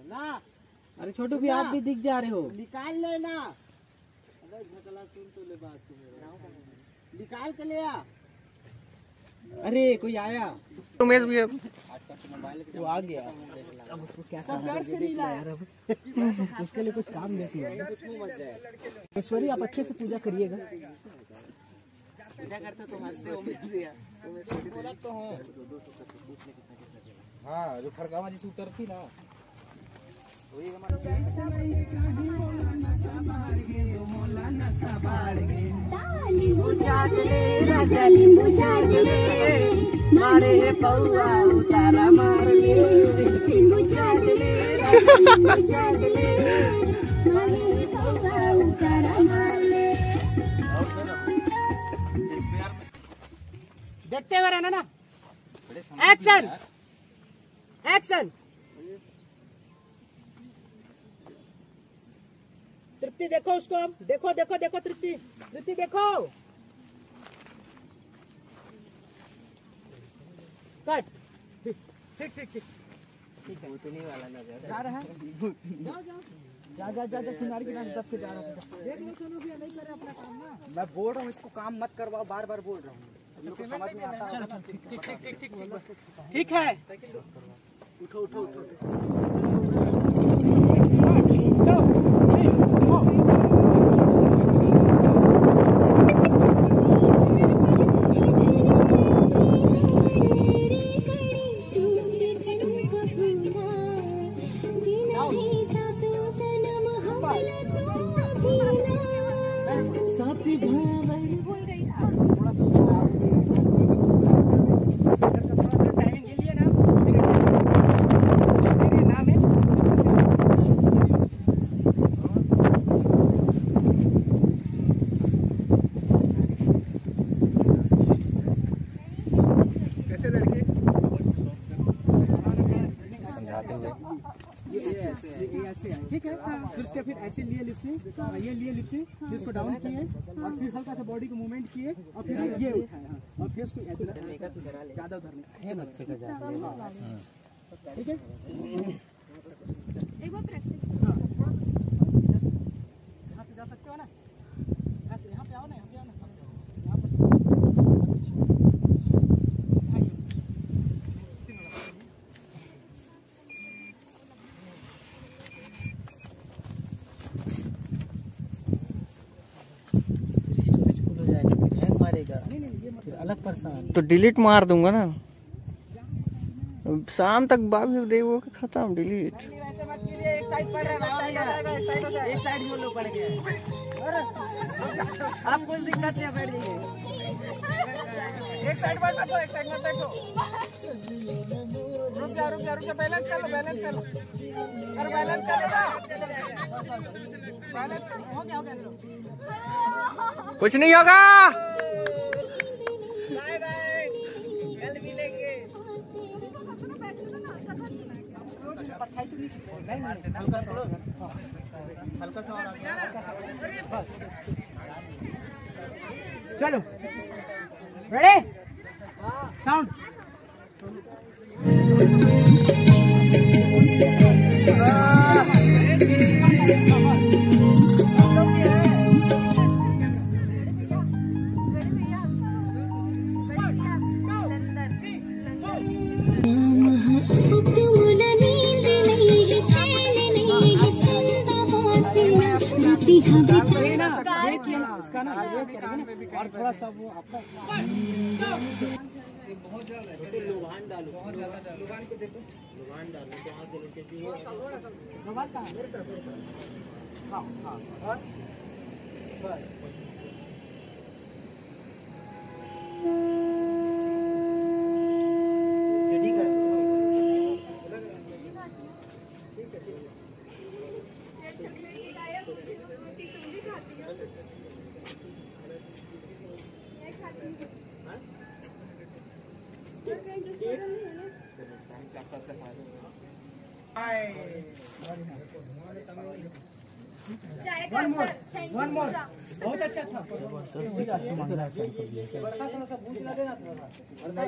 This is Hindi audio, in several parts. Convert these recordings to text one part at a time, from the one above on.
ना। अरे छोटू भी आप भी दिख जा रहे हो, निकाल लेना। अरे झकला सुन तो ले बात निकाल के ले आ। अरे कोई आया, उमेश भी है, वो आ गया। अब उसको क्या काम यार, अब उसके लिए कुछ काम देती है। ईश्वरी आप अच्छे से पूजा करिएगा। पूजा करते तो हंसते हो तो हो। हाँ जो खड़गावा जिसे उतरती ना वही हमारे देखते हुए रहना ना। Action action. तृप्ति देखो उसको, देखो देखो देखो तृप्ति, तृप्ति देखो। कट। ठीक ठीक ठीक ठीक भूतनी वाला नजर जा रहा है। जाओ जाओ जा जा जा जा किनारे किनारे दब के जा रहा है। देख लो सोनू भैया नहीं करे अपना काम ना। मैं बोल रहा हूँ इसको काम मत करवाओ, बार बार बोल रहा हूँ। समझ में आता है। ठीक ठीक ठीक ठीक ठीक ठीक है। उठो उठो उठो। ठीक है, फिर उसके फिर ऐसे लिए लिप्सिंग, ये लिए लिप्सिंग, फिर इसको डाउन किए और फिर हल्का सा बॉडी को मूवमेंट किए और फिर ये उठाया और फेस को ज्यादा उधरना है बच्चे का ज्यादा। ठीक है, एक बार प्रैक्टिस। यहाँ से जा सकते हो ना, ऐसे यहाँ पे आओ ना, यहाँ पे आओ ना, यहाँ पर फिर अलग परेशान तो डिलीट मार दूंगा ना। शाम तक बाबू देखो खत्म डिलीट। वैसे मत कीजिए, एक साइड पड़ रहा है, एक साइड जो लोग पड़ गए। आपको दिक्कत नहीं, बैठ जाइए। एक साइड मत बैठो, एक साइड मत बैठो। रुक जा रुक जा रुक जा, बैलेंस कर लो, बैलेंस कर लो। अरे बैलेंस कर लो, बैलेंस हो गया, हो गया। कुछ नहीं होगा। बाय बाय, कल मिलेंगे। हल्का सा चलो, रेडी, साउंड। और थोड़ा सा वो आपका बहुत ज्यादा लुभान डालो, बहुत ज्यादा लुभान को देखो, लुभान डालो तो आगे लेके लुभान कहाँ मेरी तरफ। हाँ हाँ और बस ठीक है, ठीक है, वन मोर बहुत अच्छा था।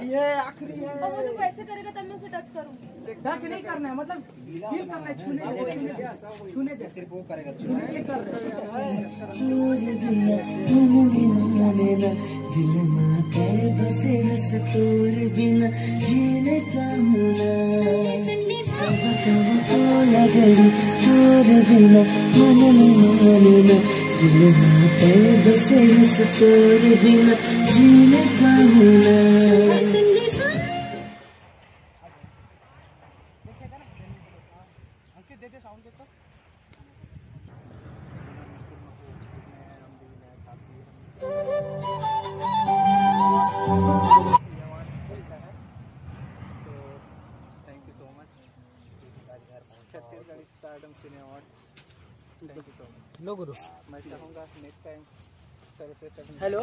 ये आखिरी है। अब वो तो वैसे करेगा तब मैं उसे टच करूँ। टच नहीं करना है, मतलब फील करना है, छूने जैसे वो करेगा। जीने का लगड़ी तोर बिना मन मानना दिल पे बसे तोर बिना जीने का होना। Chhattisgarh stardom cine award. Thank you so much. लो गुरु, मैं चाहूँगा नेक्स्ट टाइम सर्वश्रेष्ठ। हेलो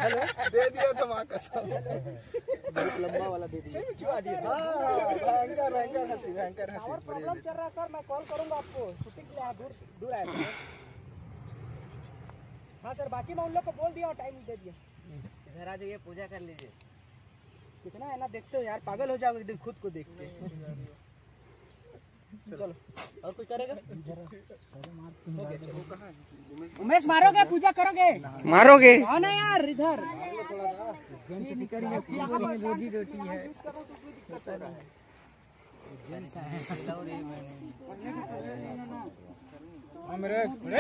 हेलो दे दिया तो माँ कसम, बहुत लंबा वाला दे दिया, छुआ दिया। भयंकर भयंकर हंसी, भयंकर हंसी। प्रॉब्लम चल रहा है सर, मैं कॉल करूँगा आपको, शूटिंग के लिए दूर आया था। हाँ सर, बाकी मैं उन लोग को बोल दिया और टाइम दे दिया। इधर आ जाइए, पूजा कर लीजिए। कितना है ना, देखते हो यार, पागल हो जाओगे एक दिन खुद को देख के। चलो और कुछ करेगा? उमेश मारोगे, पूजा करोगे? मारोगे? आओ ना यार इधर।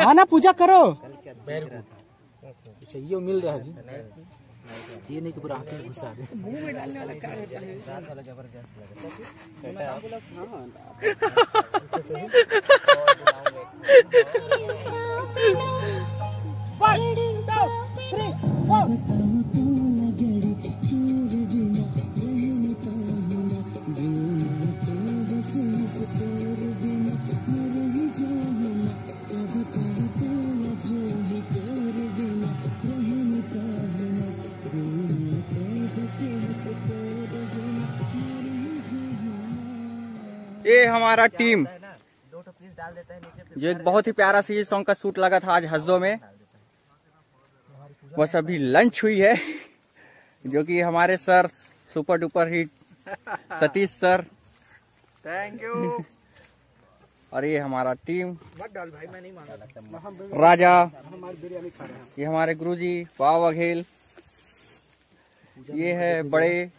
हाँ ना, पूजा करो। चाहिए मिल रहा है अभी, ये नहीं तो पूरा आंखें घुसा दे। मुंह में डालने वाला क्या होता है? रात वाला जबरदस्त लगा। ये हमारा टीम जो एक बहुत ही प्यारा सी सॉन्ग का शूट लगा था आज हस्दो में, बस अभी लंच हुई है, जो कि हमारे sir super duper hit Satish sir, thank you. और ये हमारा टीम भाई, मैं नहीं मांगा राजा, बिरयानी खा रहे हैं। ये हमारे गुरुजी वाव वघेल, ये है बड़े,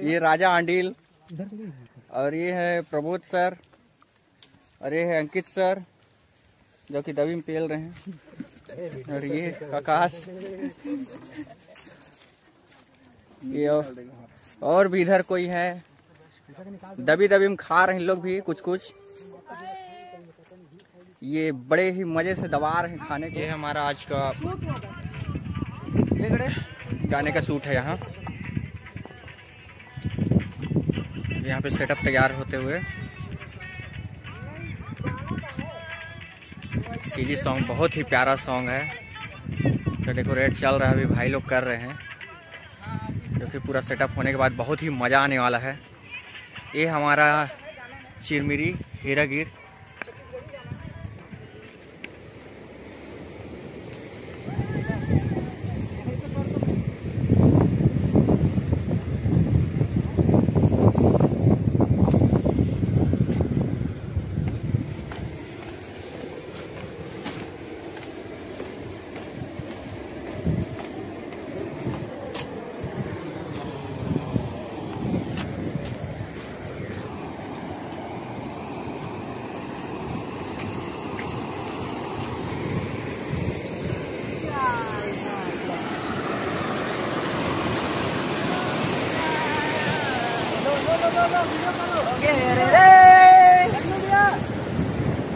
ये राजा आंडील, और ये है प्रमोद सर, और ये है अंकित सर जो कि दबी में पेल रहे हैं, और ये आकाश, ये और भी इधर कोई है, दबी में खा रहे हैं लोग भी कुछ कुछ, ये बड़े ही मजे से दबा रहे हैं खाने को। ये हमारा आज का गाने का शूट है। यहाँ पे सेटअप तैयार होते हुए सीजी सॉन्ग, बहुत ही प्यारा सॉन्ग है, तो डेकोरेट चल रहा है, अभी भाई लोग कर रहे हैं, क्योंकि पूरा सेटअप होने के बाद बहुत ही मज़ा आने वाला है। ये हमारा चिरमिरी हीरागिर,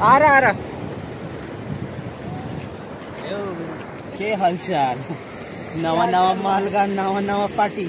आ रहा के हालचाल, नवा नवा मालगा, नवा नवा पार्टी।